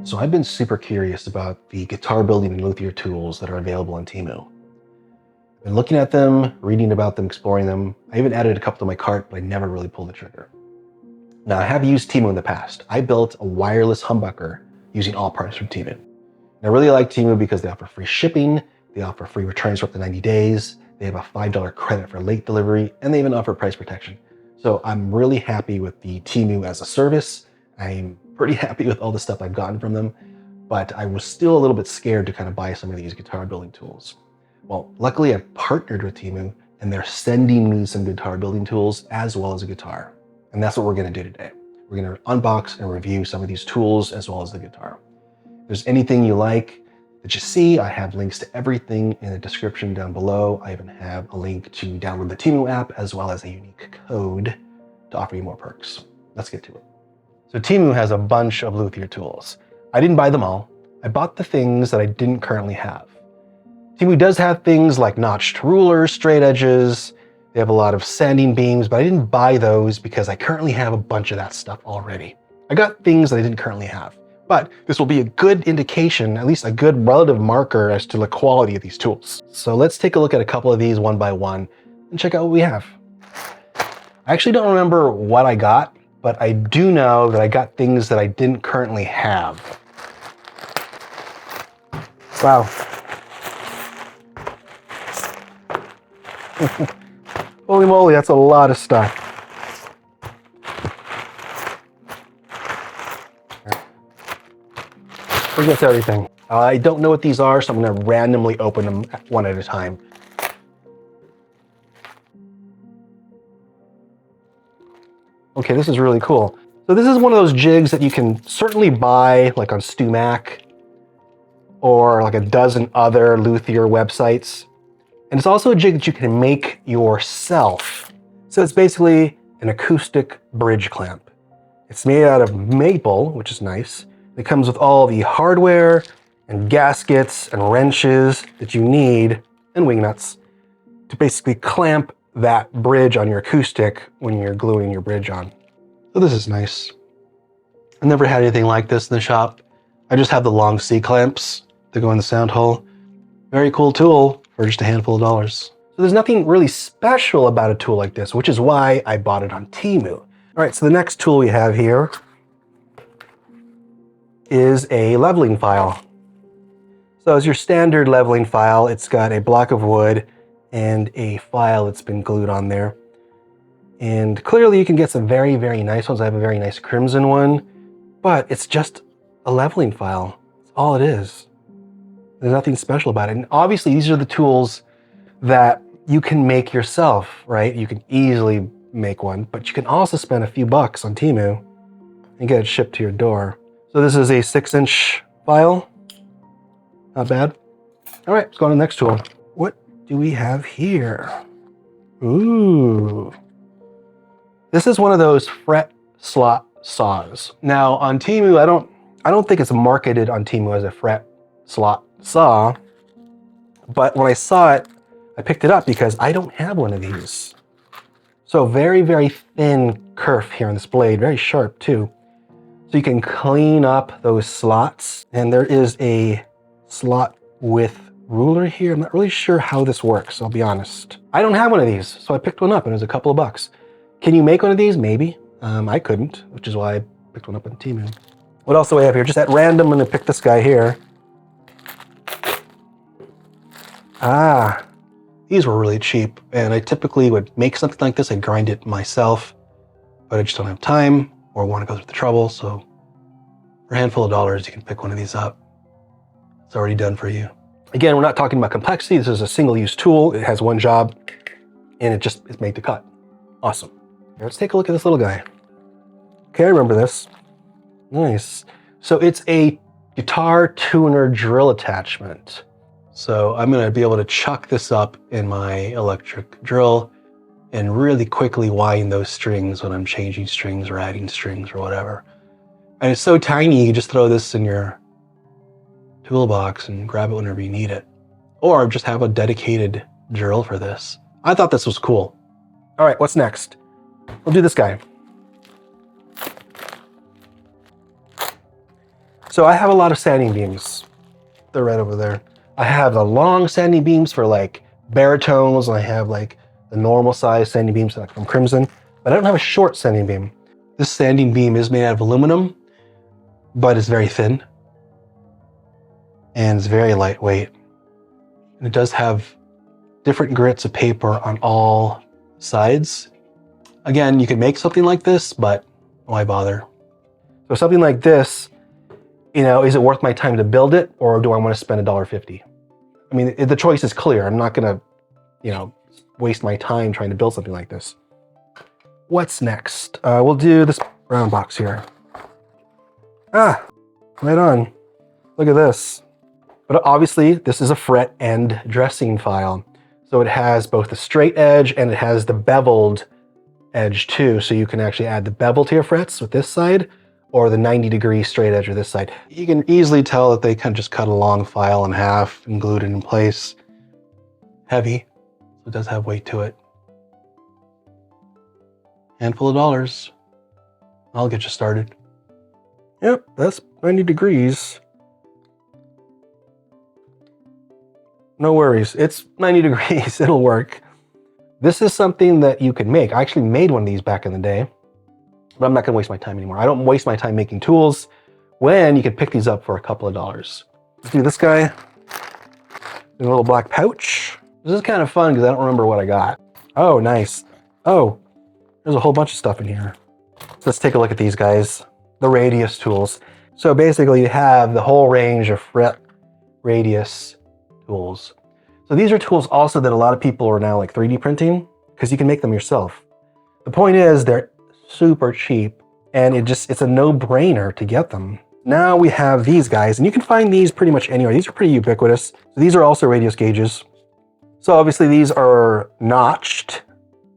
So I've been super curious about the guitar building and luthier tools that are available on Temu. I've been looking at them, reading about them, exploring them. I even added a couple to my cart, but I never really pulled the trigger. Now, I have used Temu in the past. I built a wireless humbucker using all parts from Temu. And I really like Temu because they offer free shipping, they offer free returns for up to 90 days, they have a $5 credit for late delivery, and they even offer price protection. So I'm really happy with the Temu as a service. I'm pretty happy with all the stuff I've gotten from them, but I was still a little bit scared to kind of buy some of these guitar building tools. Well, luckily I've partnered with Temu and they're sending me some guitar building tools as well as a guitar. And that's what we're gonna do today. We're gonna unbox and review some of these tools as well as the guitar. If there's anything you like that you see, I have links to everything in the description down below. I even have a link to download the Teemu app as well as a unique code to offer you more perks. Let's get to it. So Teemu has a bunch of luthier tools. I didn't buy them all. I bought the things that I didn't currently have. Teemu does have things like notched rulers, straight edges. They have a lot of sanding beams, but I didn't buy those because I currently have a bunch of that stuff already. I got things that I didn't currently have, but this will be a good indication, at least a good relative marker as to the quality of these tools. So let's take a look at a couple of these one by one and check out what we have. I actually don't remember what I got, but I do know that I got things that I didn't currently have. Wow. Holy moly, that's a lot of stuff. We'll get to everything. I don't know what these are, so I'm gonna randomly open them one at a time. Okay, this is really cool. So this is one of those jigs that you can certainly buy like on StewMac or like a dozen other luthier websites. And it's also a jig that you can make yourself. So it's basically an acoustic bridge clamp. It's made out of maple, which is nice. It comes with all the hardware and gaskets and wrenches that you need and wing nuts to basically clamp that bridge on your acoustic when you're gluing your bridge on. So this is nice. I never had anything like this in the shop. I just have the long C-clamps that go in the sound hole. Very cool tool for just a handful of dollars. So there's nothing really special about a tool like this, which is why I bought it on Temu. All right, so the next tool we have here is a leveling file. So as your standard leveling file, it's got a block of wood and a file that's been glued on there. And clearly you can get some very, very nice ones. I have a very nice crimson one, but it's just a leveling file. That's all it is. There's nothing special about it. And obviously these are the tools that you can make yourself, right? You can easily make one, but you can also spend a few bucks on Temu and get it shipped to your door. So this is a 6-inch file. Not bad. All right, let's go on to the next tool. What do we have here? Ooh. This is one of those fret slot saws. Now on Temu, I don't think it's marketed on Temu as a fret slot saw, but when I saw it, I picked it up because I don't have one of these. So very, very thin kerf here on this blade, very sharp too. So you can clean up those slots, and there is a slot width ruler here. I'm not really sure how this works, I'll be honest. I don't have one of these, so I picked one up and it was a couple of bucks. Can you make one of these? Maybe. I couldn't, which is why I picked one up on Temu. What else do we have here? Just at random, I'm gonna pick this guy here. Ah, these were really cheap, and I typically would make something like this. I'd grind it myself, but I just don't have time or want to go through the trouble, so for a handful of dollars, you can pick one of these up. It's already done for you. Again, we're not talking about complexity. This is a single-use tool. It has one job, and it's made to cut. Awesome. Here, let's take a look at this little guy. Okay, I remember this. Nice. So it's a guitar tuner drill attachment. So I'm gonna be able to chuck this up in my electric drill and really quickly wind those strings when I'm changing strings or adding strings or whatever. And it's so tiny, you can just throw this in your toolbox and grab it whenever you need it. Or just have a dedicated drill for this. I thought this was cool. All right, what's next? We'll do this guy. So I have a lot of sanding beams. They're right over there. I have the long sanding beams for like baritones, and I have like the normal size sanding beams like from Crimson, but I don't have a short sanding beam. This sanding beam is made out of aluminum, but it's very thin and it's very lightweight. And it does have different grits of paper on all sides. Again, you could make something like this, but why bother? So something like this, you know, is it worth my time to build it, or do I want to spend $1.50? I mean, the choice is clear. I'm not gonna, you know, waste my time trying to build something like this. What's next? We'll do this brown box here. Ah, right on. Look at this. But obviously, this is a fret end dressing file. So it has both the straight edge and it has the beveled edge too. So you can actually add the bevel to your frets with this side, or the 90-degree straight edge or this side. You can easily tell that they kind of just cut a long file in half and glued it in place. Heavy, so it does have weight to it. Handful of dollars. I'll get you started. Yep, that's 90 degrees. No worries, it's 90 degrees, it'll work. This is something that you can make. I actually made one of these back in the day, but I'm not gonna waste my time anymore. I don't waste my time making tools when you can pick these up for a couple of dollars. Let's do this guy in a little black pouch. This is kind of fun because I don't remember what I got. Oh, nice. Oh, there's a whole bunch of stuff in here. So let's take a look at these guys, the radius tools. So basically you have the whole range of fret radius tools. So these are tools also that a lot of people are now like 3D printing because you can make them yourself. The point is they're super cheap and it's a no-brainer to get them. Now we have these guys, and you can find these pretty much anywhere. These are pretty ubiquitous. So these are also radius gauges. So obviously these are notched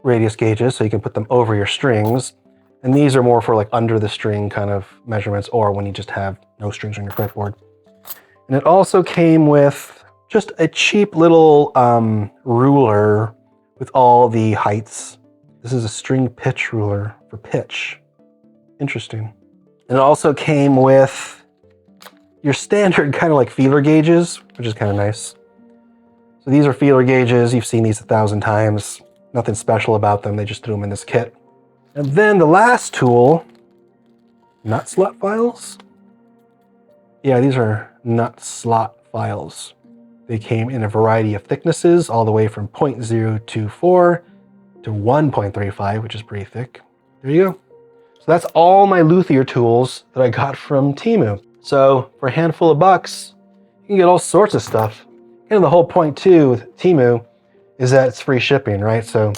radius gauges, so you can put them over your strings. And these are more for like under the string kind of measurements, or when you just have no strings on your fretboard. And it also came with just a cheap little ruler with all the heights. This is a string pitch ruler for pitch. Interesting. And it also came with your standard kind of like feeler gauges, which is kind of nice. So these are feeler gauges. You've seen these 1,000 times. Nothing special about them. They just threw them in this kit. And then the last tool, nut slot files. Yeah, these are nut slot files. They came in a variety of thicknesses, all the way from 0.024 to 1.35, which is pretty thick. There you go. So that's all my Luthier tools that I got from Teemu. So for a handful of bucks, you can get all sorts of stuff. And the whole point too with Teemu is that it's free shipping, right? So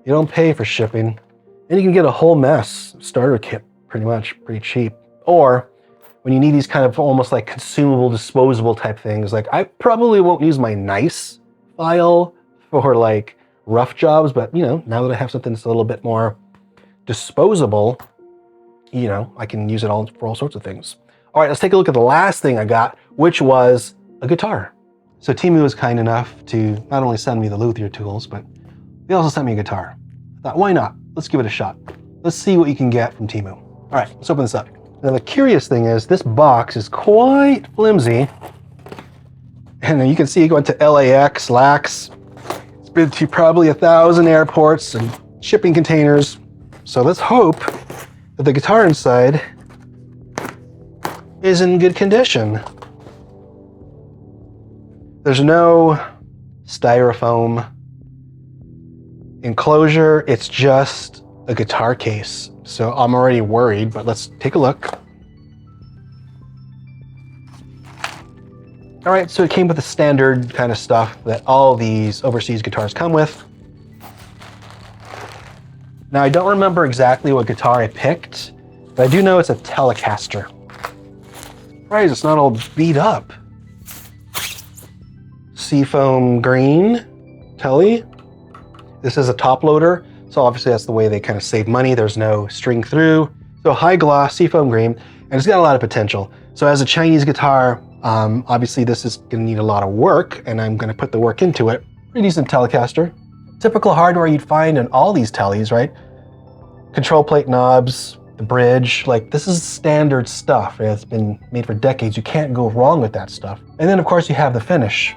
you don't pay for shipping, and you can get a whole mess starter kit pretty much, pretty cheap. Or when you need these kind of almost like consumable, disposable type things, like I probably won't use my nice file for like rough jobs, but you know, now that I have something that's a little bit more disposable, you know, I can use it all for all sorts of things. All right, let's take a look at the last thing I got, which was a guitar. So Teemu was kind enough to not only send me the Luthier tools, but they also sent me a guitar. I thought, why not? Let's give it a shot. Let's see what you can get from Teemu. All right, let's open this up. Now the curious thing is this box is quite flimsy. And you can see it went to LAX, LAX. It's been to probably 1,000 airports and shipping containers. So let's hope that the guitar inside is in good condition. There's no styrofoam enclosure. It's just a guitar case. So I'm already worried, but let's take a look. All right, so it came with the standard kind of stuff that all these overseas guitars come with. Now I don't remember exactly what guitar I picked, but I do know it's a Telecaster. Right, it's not all beat up. Seafoam green Tele. This is a top loader, so obviously that's the way they kind of save money. There's no string through. So high gloss, seafoam green, and it's got a lot of potential. So as a Chinese guitar, obviously this is gonna need a lot of work, and I'm gonna put the work into it. Pretty decent Telecaster. Typical hardware you'd find in all these Teles, right? Control plate knobs, the bridge. Like, this is standard stuff. It's been made for decades. You can't go wrong with that stuff. And then of course you have the finish.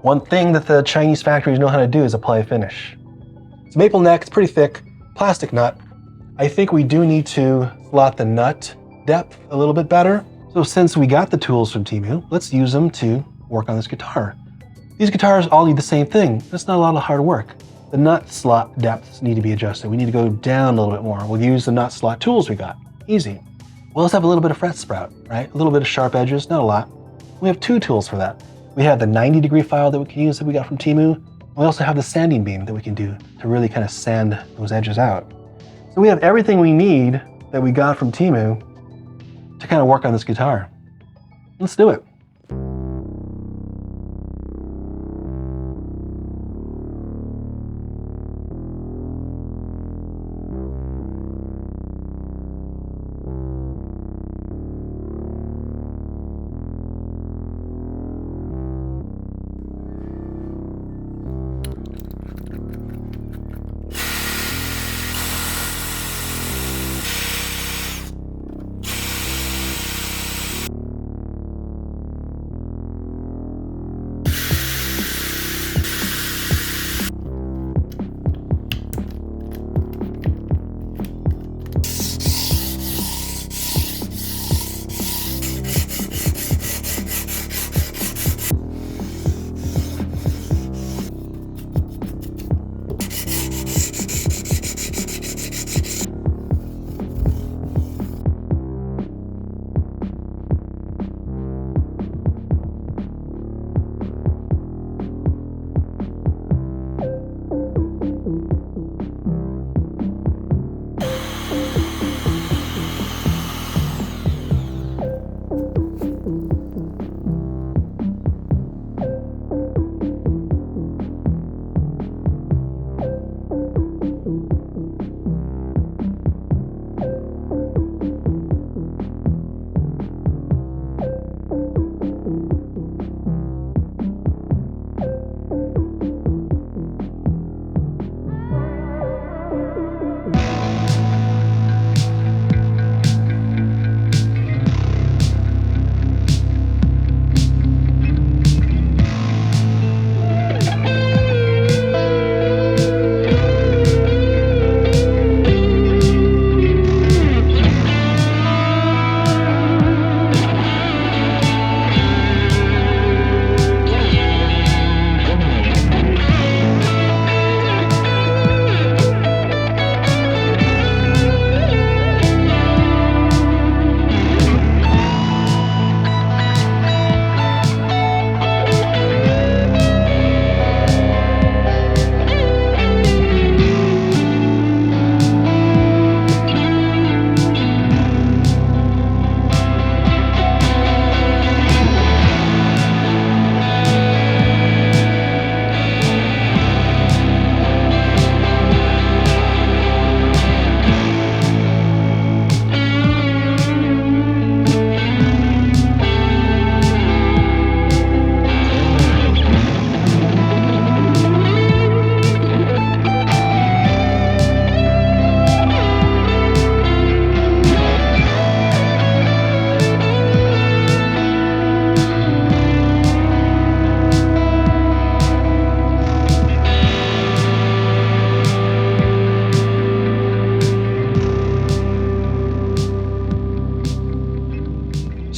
One thing that the Chinese factories know how to do is apply finish. It's maple neck, it's pretty thick, plastic nut. I think we do need to slot the nut depth a little bit better. So since we got the tools from Teemu, let's use them to work on this guitar. These guitars all need the same thing. That's not a lot of hard work. The nut slot depths need to be adjusted. We need to go down a little bit more. We'll use the nut slot tools we got. Easy. We'll also have a little bit of fret sprout, right? A little bit of sharp edges, not a lot. We have 2 tools for that. We have the 90-degree file that we can use that we got from Teemu. We also have the sanding beam that we can do to really kind of sand those edges out. So we have everything we need that we got from Teemu to kind of work on this guitar. Let's do it.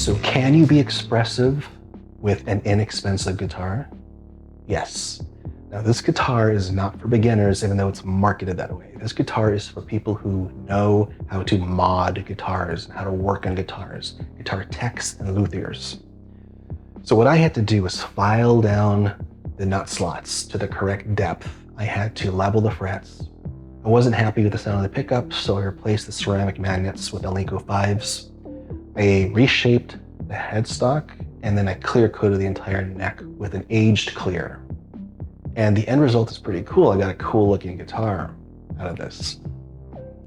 So can you be expressive with an inexpensive guitar? Yes. Now this guitar is not for beginners, even though it's marketed that way. This guitar is for people who know how to mod guitars and how to work on guitars, guitar techs and luthiers. So what I had to do was file down the nut slots to the correct depth. I had to level the frets. I wasn't happy with the sound of the pickups, so I replaced the ceramic magnets with Alnico 5s. I reshaped the headstock, and then I clear coated the entire neck with an aged clear. And the end result is pretty cool. I got a cool looking guitar out of this.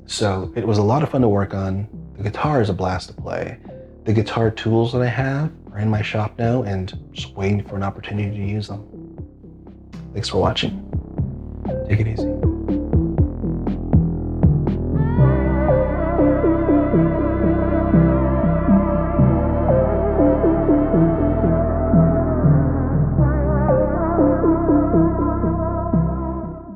So it was a lot of fun to work on. The guitar is a blast to play. The guitar tools that I have are in my shop now and just waiting for an opportunity to use them. Thanks for watching. Take it easy.